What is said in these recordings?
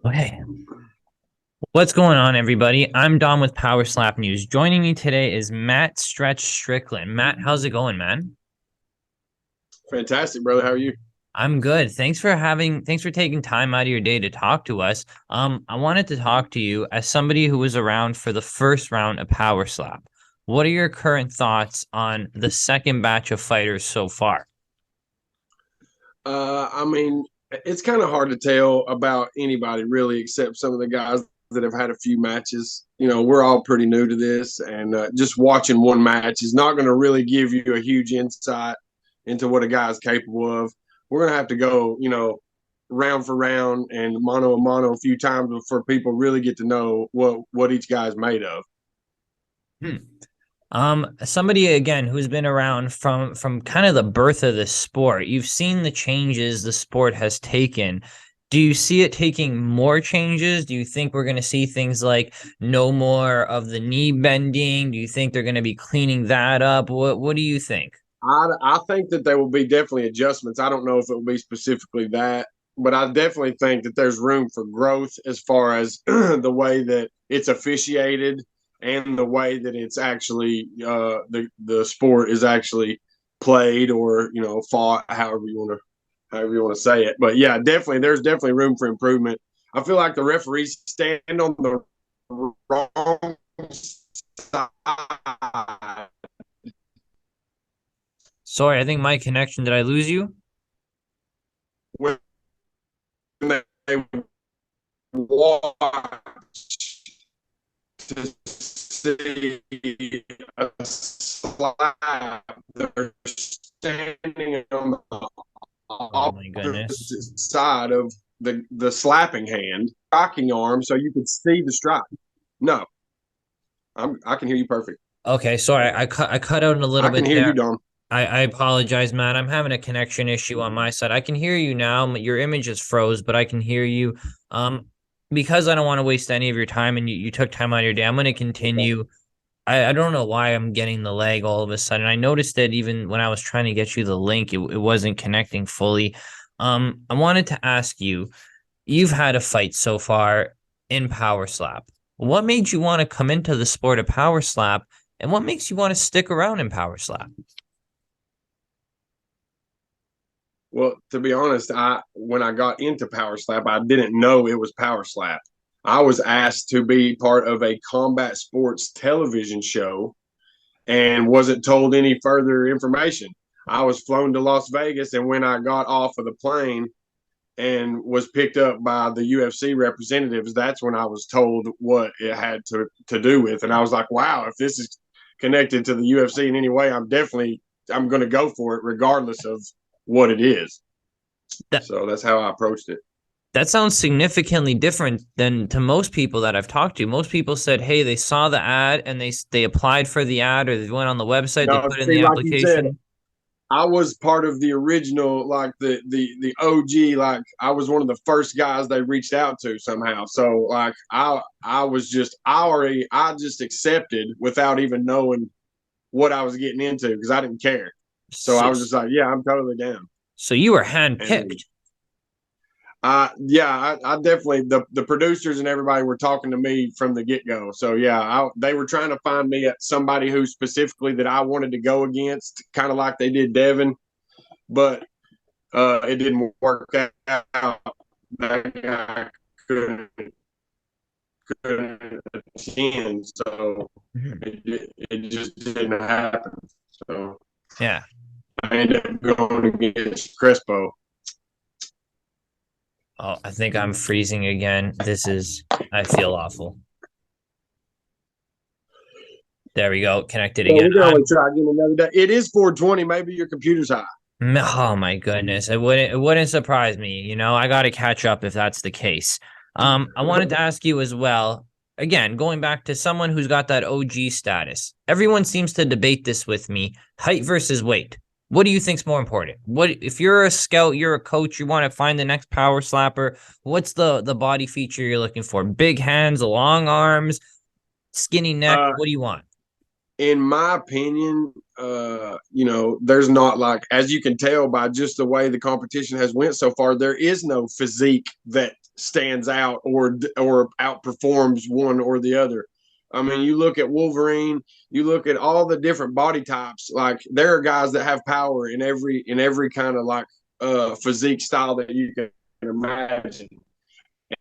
Okay. What's going on, everybody? I'm Dom with Powerslap News. Joining me today is Matt Strickland. Matt, how's it going, man? Fantastic, brother. How are you? I'm good. Thanks for taking time out of your day to talk to us. I wanted to talk to you as somebody who was around for the first round of Powerslap. What are your current thoughts on the second batch of fighters so far? I mean, it's kind of hard to tell about anybody really, except some of the guys that have had a few matches. We're all pretty new to this, and just watching one match is not going to really give you a huge insight into what a guy is capable of. We're going to have to go, round for round and mano a mano a few times before people really get to know what each guy's made of. Hmm. Somebody again who's been around from kind of the birth of the sport. You've seen the changes the sport has taken. Do you see it taking more changes? Do you think we're going to see things like no more of the knee bending? Do you think they're going to be cleaning that up? What do you think? I think that there will be definitely adjustments. I don't know if it will be specifically that, but I definitely think that there's room for growth as far as the way that it's officiated and the way that it's actually the sport is actually played or fought, however you want to say it. But yeah, definitely there's definitely room for improvement. I feel like the referees stand on the wrong side Sorry, I think my connection. Did I lose you? when they watch to see a slap. They're standing on the Oh my goodness. opposite side of the slapping hand, striking arm, so you could see the strike. No, I can hear you perfect. Okay, sorry, I cut out a little I can bit hear you, there. Don. I apologize, Matt. I'm having a connection issue on my side. I can hear you now. Your image is froze, but I can hear you. Um, because I don't want to waste any of your time and you took time out of your day, I'm going to Okay. continue. I don't know why I'm getting the lag all of a sudden. I noticed that even when I was trying to get you the link, it wasn't connecting fully. I wanted to ask you, you've had a fight so far in Power Slap. What made you want to come into the sport of Power Slap, and what makes you want to stick around in Power Slap? Well, to be honest, I when I got into Power Slap, I didn't know it was Power Slap. I was asked to be part of a combat sports television show and wasn't told any further information. I was flown to Las Vegas, and when I got off of the plane and was picked up by the UFC representatives, that's when I was told what it had to do with. And I was like, wow, if this is connected to the UFC in any way, I'm going to go for it regardless of what it is. That So that's how I approached it. that sounds significantly different than to most people that I've talked to. Most people said, "Hey, they saw the ad and they applied for the ad, or they went on the website, they No, put in see, the like you said, application." I was part of the original, like the OG. Like I was one of the first guys they reached out to somehow. So like I just accepted without even knowing what I was getting into because I didn't care. So So, I was just like, yeah, I'm totally down. so you were And handpicked. yeah, I definitely the producers and everybody were talking to me from the get go. So yeah, they were trying to find me at somebody who specifically that I wanted to go against, kind of like they did Devin, but it didn't work out. That guy couldn't, couldn't attend, so Mhm. it just didn't happen. So Yeah. I ended up going against Crespo. Oh, I think I'm freezing again. I feel awful. There we go. Connected So again. we can only try again another day. It is 420. Maybe your computer's high. Oh my goodness. It wouldn't surprise me. I got to catch up if that's the case. I wanted to ask you as well, again, going back to someone who's got that OG status. Everyone seems to debate this with me, height versus weight. What do you think's more important? What if you're a scout, you're a coach, you want to find the next power slapper, what's the body feature you're looking for? Big hands, long arms, skinny neck, Uh, what do you want? in my opinion, there's not like as you can tell by just the way the competition has went so far, there is no physique that stands out or outperforms one or the other. I mean, you look at Wolverine, you look at all the different body types. Like there are guys that have power in every kind of like physique style that you can imagine,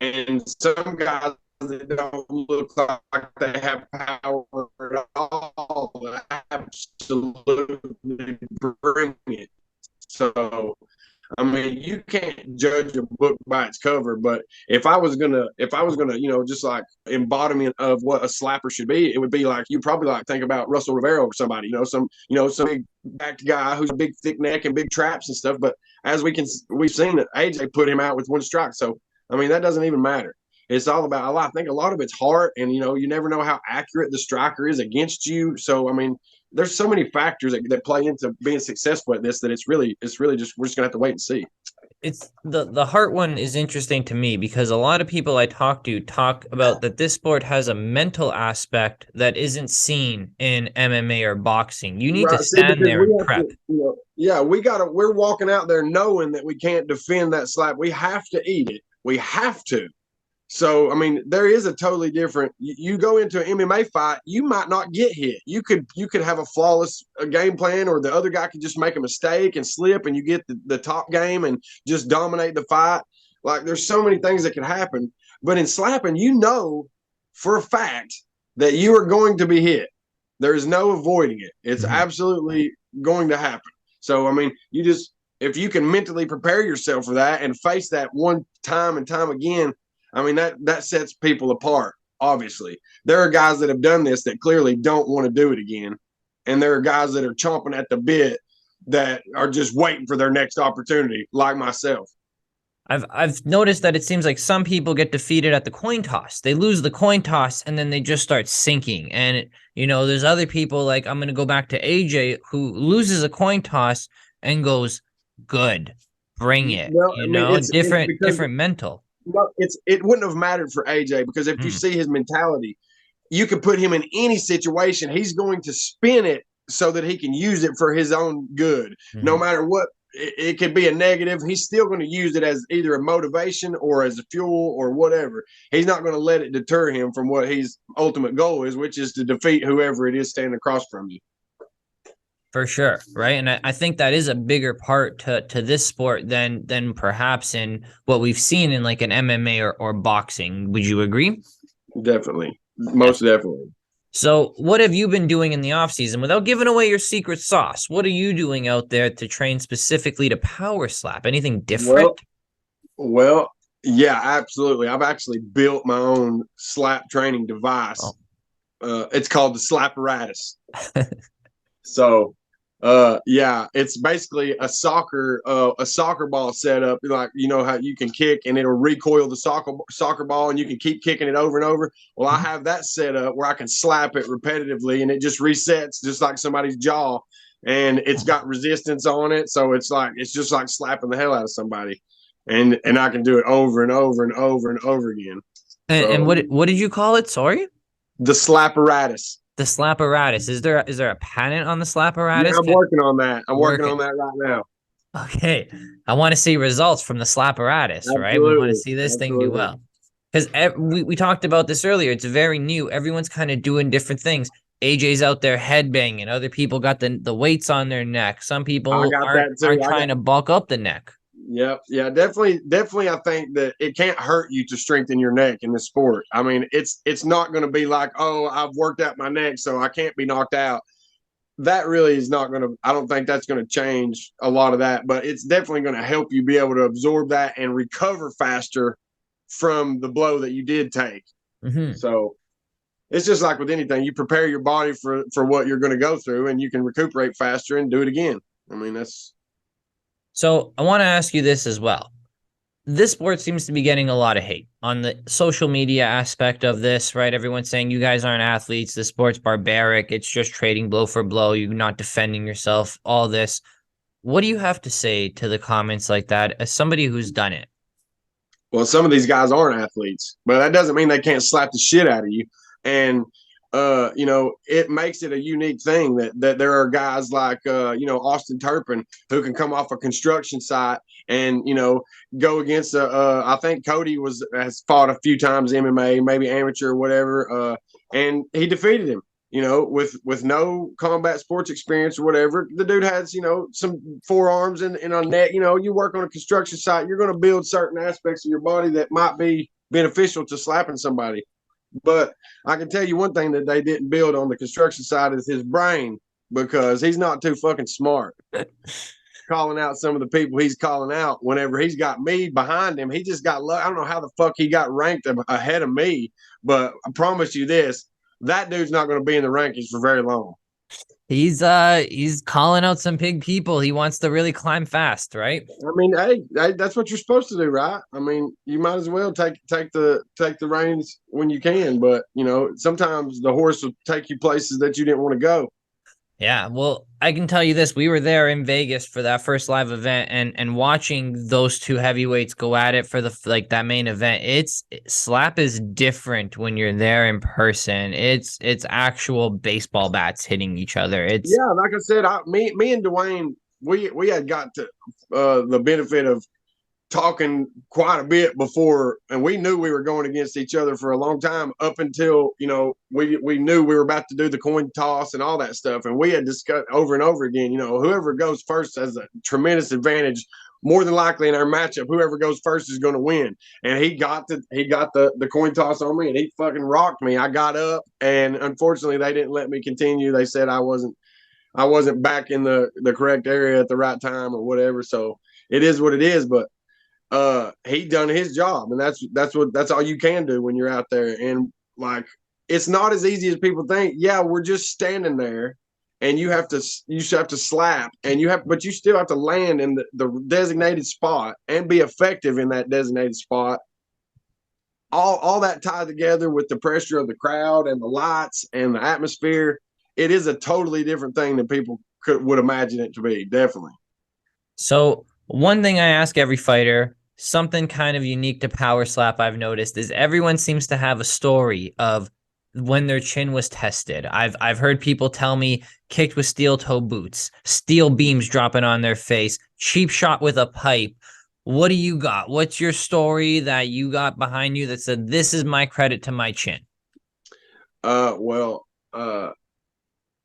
and some guys that don't look like they have power at all absolutely bring it. So I mean, you can't judge a book by its cover, but if I was gonna, just like embodiment of what a slapper should be, it would be like you probably like think about Russell Rivera or somebody, some big backed guy who's a big thick neck and big traps and stuff. But as we've seen that AJ put him out with one strike. So I mean, that doesn't even matter. It's all about. I think a lot of it's heart, and you never know how accurate the striker is against you. So I mean, there's so many factors that play into being successful at this that it's really just we're just gonna have to wait and see. It's the heart one is interesting to me because a lot of people I talk to talk about that this sport has a mental aspect that isn't seen in MMA or boxing. You need to Right. See, stand because there and we have prep. to, yeah, we're walking out there knowing that we can't defend that slap. We have to eat it. We have to. So, I mean, there is a totally different. You go into an MMA fight, you might not get hit. You could have a flawless game plan, or the other guy could just make a mistake and slip, and you get the top game and just dominate the fight. Like, there's so many things that can happen. But in slapping, for a fact that you are going to be hit. There is no avoiding it. It's absolutely going to happen. So, I mean, if you can mentally prepare yourself for that and face that one time and time again, I mean, that sets people apart, obviously. There are guys that have done this that clearly don't want to do it again. And there are guys that are chomping at the bit that are just waiting for their next opportunity, like myself. I've noticed that it seems like some people get defeated at the coin toss. They lose the coin toss and then they just start sinking. And there's other people like I'm gonna go back to AJ who loses a coin toss and goes, "Good, bring it." Well, I mean, it's different mental. Well, it wouldn't have mattered for AJ because if you see his mentality, you could put him in any situation. He's going to spin it so that he can use it for his own good. No matter what, it could be a negative. He's still going to use it as either a motivation or as a fuel or whatever. He's not going to let it deter him from what his ultimate goal is, which is to defeat whoever it is standing across from you. For sure, right? And I think that is a bigger part to this sport than perhaps in what we've seen in like an MMA or boxing. Would you agree? Definitely. Most definitely. So what have you been doing in the off season without giving away your secret sauce? What are you doing out there to train specifically to power slap? Anything different? Well, yeah, absolutely. I've actually built my own slap training device. It's called the Slapparatus. So yeah, it's basically a soccer ball setup. Like, how you can kick and it'll recoil the soccer ball and you can keep kicking it over and over. Well, I have that set up where I can slap it repetitively and it just resets just like somebody's jaw, and it's got resistance on it. So it's just like slapping the hell out of somebody, and I can do it over and over and over and over again. And what did you call it? Sorry? The Slapparatus. The Slapparatus. Is there a patent on the Slapparatus? Yeah, I'm working on that. I'm working on that right now. Okay. I want to see results from the Slapparatus, right? We want to see this thing do well. Because we talked about this earlier. It's very new. Everyone's kind of doing different things. AJ's out there headbanging. Other people got the weights on their neck. Some people aren't trying to bulk up the neck. Yep. Yeah, definitely. I think that it can't hurt you to strengthen your neck in this sport. I mean, it's not going to be like, oh, I've worked out my neck, so I can't be knocked out. That really is not going to, I don't think that's going to change a lot of that, but it's definitely going to help you be able to absorb that and recover faster from the blow that you did take. So it's just like with anything, you prepare your body for what you're going to go through and you can recuperate faster and do it again. I mean, that's. So I want to ask you this as well. This sport seems to be getting a lot of hate on the social media aspect of this, right? Everyone's saying you guys aren't athletes. The sport's barbaric. It's just trading blow for blow. You're not defending yourself, all this. What do you have to say to the comments like that as somebody who's done it? Well, some of these guys aren't athletes, but that doesn't mean they can't slap the shit out of you. And it makes it a unique thing that there are guys like Austin Turpin who can come off a construction site and go against I think Cody has fought a few times MMA, maybe amateur or whatever, and he defeated him. With no combat sports experience or whatever, the dude has some forearms and a neck. You work on a construction site, you're going to build certain aspects of your body that might be beneficial to slapping somebody. But I can tell you one thing that they didn't build on the construction side is his brain, because he's not too fucking smart. Calling out some of the people he's calling out whenever he's got me behind him. He just got I don't know how the fuck he got ranked ahead of me, but I promise you this, that dude's not going to be in the rankings for very long. He's calling out some big people. He wants to really climb fast, right? I mean, hey, that's what you're supposed to do, right? I mean, you might as well take the reins when you can, but sometimes the horse will take you places that you didn't want to go. Yeah, well, I can tell you this. We were there in Vegas for that first live event, and watching those two heavyweights go at it for that main event. Slap is different when you're there in person. It's actual baseball bats hitting each other. Yeah, like I said, me and Dwayne, we had got to the benefit of talking quite a bit before, and we knew we were going against each other for a long time, up until we knew we were about to do the coin toss and all that stuff, and we had discussed over and over again, whoever goes first has a tremendous advantage. More than likely in our matchup, whoever goes first is going to win. And he got the coin toss on me, and he fucking rocked me. I got up, and unfortunately they didn't let me continue. They said I wasn't back in the correct area at the right time or whatever. So it is what it is. But he done his job, and that's all you can do when you're out there. And like, it's not as easy as people think. Yeah, we're just standing there, and you have to slap, and but you still have to land in the designated spot and be effective in that designated spot. All that tied together with the pressure of the crowd and the lights and the atmosphere, it is a totally different thing than people would imagine it to be. Definitely. So one thing I ask every fighter, something kind of unique to Powerslap I've noticed, is everyone seems to have a story of when their chin was tested. I've heard people tell me kicked with steel toe boots, steel beams dropping on their face, cheap shot with a pipe. What do you got? What's your story that you got behind you that said, this is my credit to my chin? Well,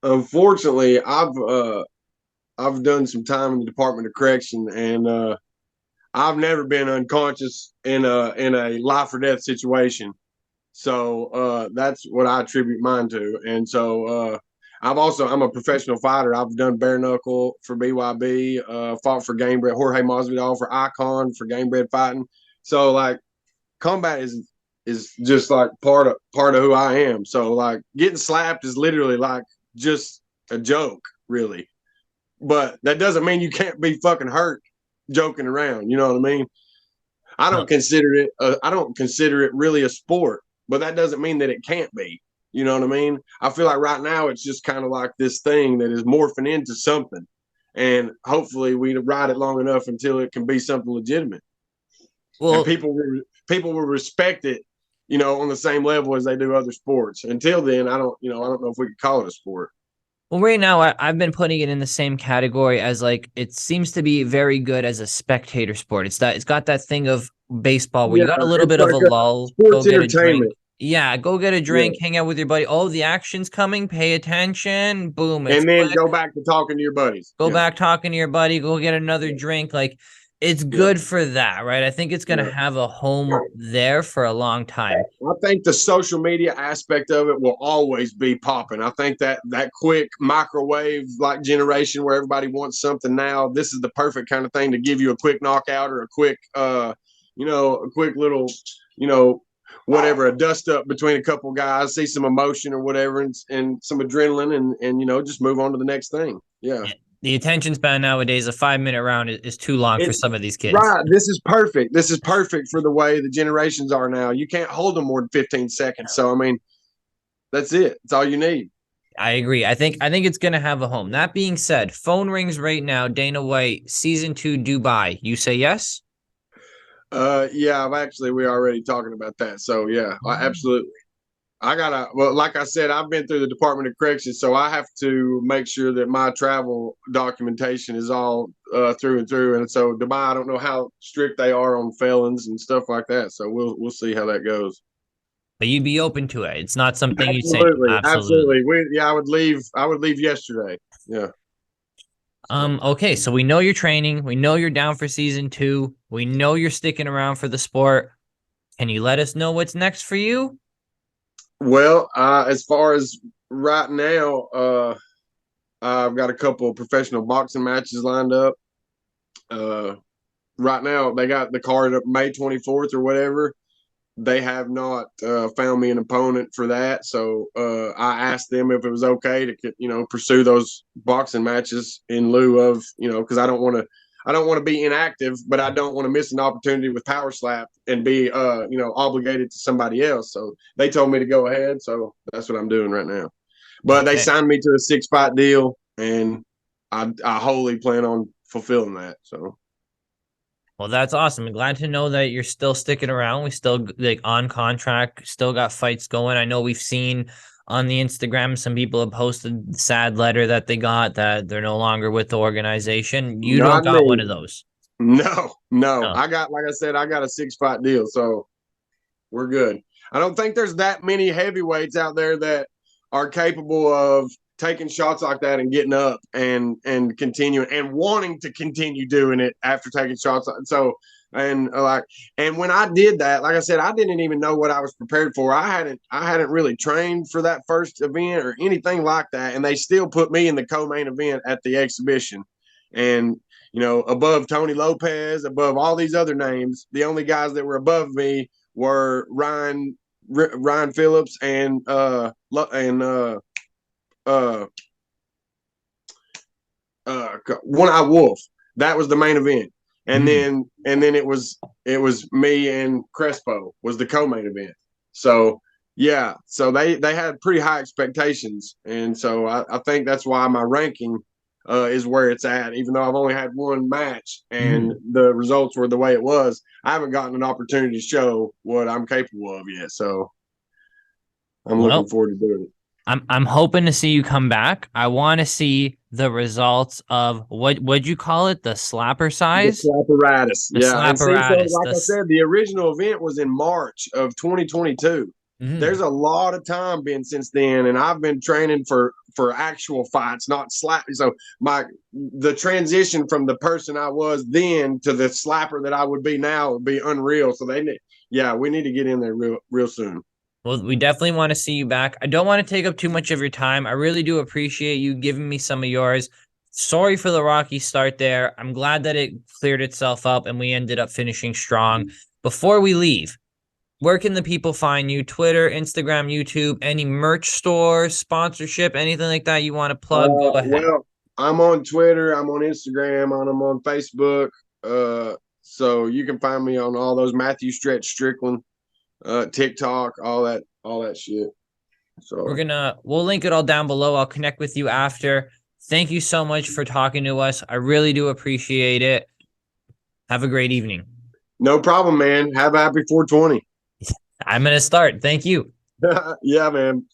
unfortunately, I've done some time in the Department of Correction, and I've never been unconscious in a life or death situation. So that's what I attribute mine to. And so I'm a professional fighter. I've done bare knuckle for BYB, fought for Game Bred, Jorge Masvidal for Icon for Game Bred fighting. So like, combat is just like part of who I am. So like, getting slapped is literally like just a joke, really. But that doesn't mean you can't be fucking hurt joking around. You know what I mean? I don't consider it really a sport, but that doesn't mean that it can't be. You know what I mean? I feel like right now it's just kind of like this thing that is morphing into something, and hopefully we ride it long enough until it can be something legitimate. Well, and people will respect it, on the same level as they do other sports. Until then, I don't know if we could call it a sport. Well, right now I've been putting it in the same category as, like, it seems to be very good as a spectator sport. It's got that thing of baseball where you got a little bit of a lull, sports entertainment. Yeah, go get a drink, hang out with your buddy. Oh, the action's coming, pay attention, boom. And then quick. Go back to talking to your buddies. Go back talking to your buddy, go get another drink. Like, it's good for that, right? I think it's going to have a home there for a long time. I think the social media aspect of it will always be popping. I think that quick microwave like generation where everybody wants something now, this is the perfect kind of thing to give you a quick knockout or a quick, a quick little, whatever, a dust up between a couple guys, see some emotion or whatever, and some adrenaline, and just move on to the next thing. Yeah. The attention span nowadays, a 5-minute round is too long for some of these kids. Right. This is perfect. This is perfect for the way the generations are now. You can't hold them more than 15 seconds. So, I mean, that's it. That's all you need. I agree. I think it's going to have a home. That being said, phone rings right now. Dana White, season 2, Dubai. You say yes? Yeah, we're already talking about that. So, yeah, absolutely. well, like I said, I've been through the Department of Corrections, so I have to make sure that my travel documentation is all through and through. And so Dubai, I don't know how strict they are on felons and stuff like that. So we'll see how that goes. But you'd be open to it. It's not something you'd say, Absolutely, absolutely. absolutely. Yeah, I would leave. I would leave yesterday. Yeah. So. Okay, so we know you're training. We know you're down for season 2. We know you're sticking around for the sport. Can you let us know what's next for you? Well, as far as right now, I've got a couple of professional boxing matches lined up. Uh, right now, they got the card up May 24th or whatever. They have not found me an opponent for that, so I asked them if it was okay to pursue those boxing matches in lieu of because I don't want to be inactive, but I don't want to miss an opportunity with Powerslap and be obligated to somebody else. So they told me to go ahead, so that's what I'm doing right now. But they Okay. signed me to a 6-fight deal, and I wholly plan on fulfilling that. So. Well, that's awesome. I'm glad to know that you're still sticking around. We still like on contract, still got fights going. I know we've seen on the Instagram some people have posted the sad letter that they got that they're no longer with the organization. You don't Not got one me. of those. No, no. No. I got, like I said, I got a 6-fight deal, so we're good. I don't think there's that many heavyweights out there that are capable of taking shots like that and getting up and continuing and wanting to continue doing it after taking shots. So and when I did that, like I said, I didn't even know what I was prepared for. I hadn't really trained for that first event or anything like that, and they still put me in the co-main event at the exhibition. And above Tony Lopez, above all these other names, the only guys that were above me were Ryan Phillips and uh One Eye Wolf. That was the main event, and Mm. then it was me and Crespo was the co-main event. So yeah, so they had pretty high expectations, and so I think that's why my ranking is where it's at. Even though I've only had one match and Mm. the results were the way it was, I haven't gotten an opportunity to show what I'm capable of yet. So I'm looking Well, forward to doing it. I'm hoping to see you come back. I want to see the results of what'd you call it? The slapper The size? slapparatus, The yeah. And see, so slapperatus. like I said, the original event was in March of 2022. There's Mhm. a lot of time been since then, and I've been training for actual fights, not slap. So the transition from the person I was then to the slapper that I would be now would be unreal. So yeah, we need to get in there real soon. Well, we definitely want to see you back. I don't want to take up too much of your time. I really do appreciate you giving me some of yours. Sorry for the rocky start there. I'm glad that it cleared itself up and we ended up finishing strong. Before we leave, where can the people find you? Twitter, Instagram, YouTube, any merch store, sponsorship, anything like that you want to plug? Go ahead. Well, I'm on Twitter, I'm on Instagram, I'm on Facebook. So you can find me on all those Matthew Stretch Strickland, TikTok, all that shit. So We'll link it all down below. I'll connect with you after. Thank you so much for talking to us. I really do appreciate it. Have a great evening. no problem, man. Have a happy 420. I'm going to start. Thank you. Yeah, man.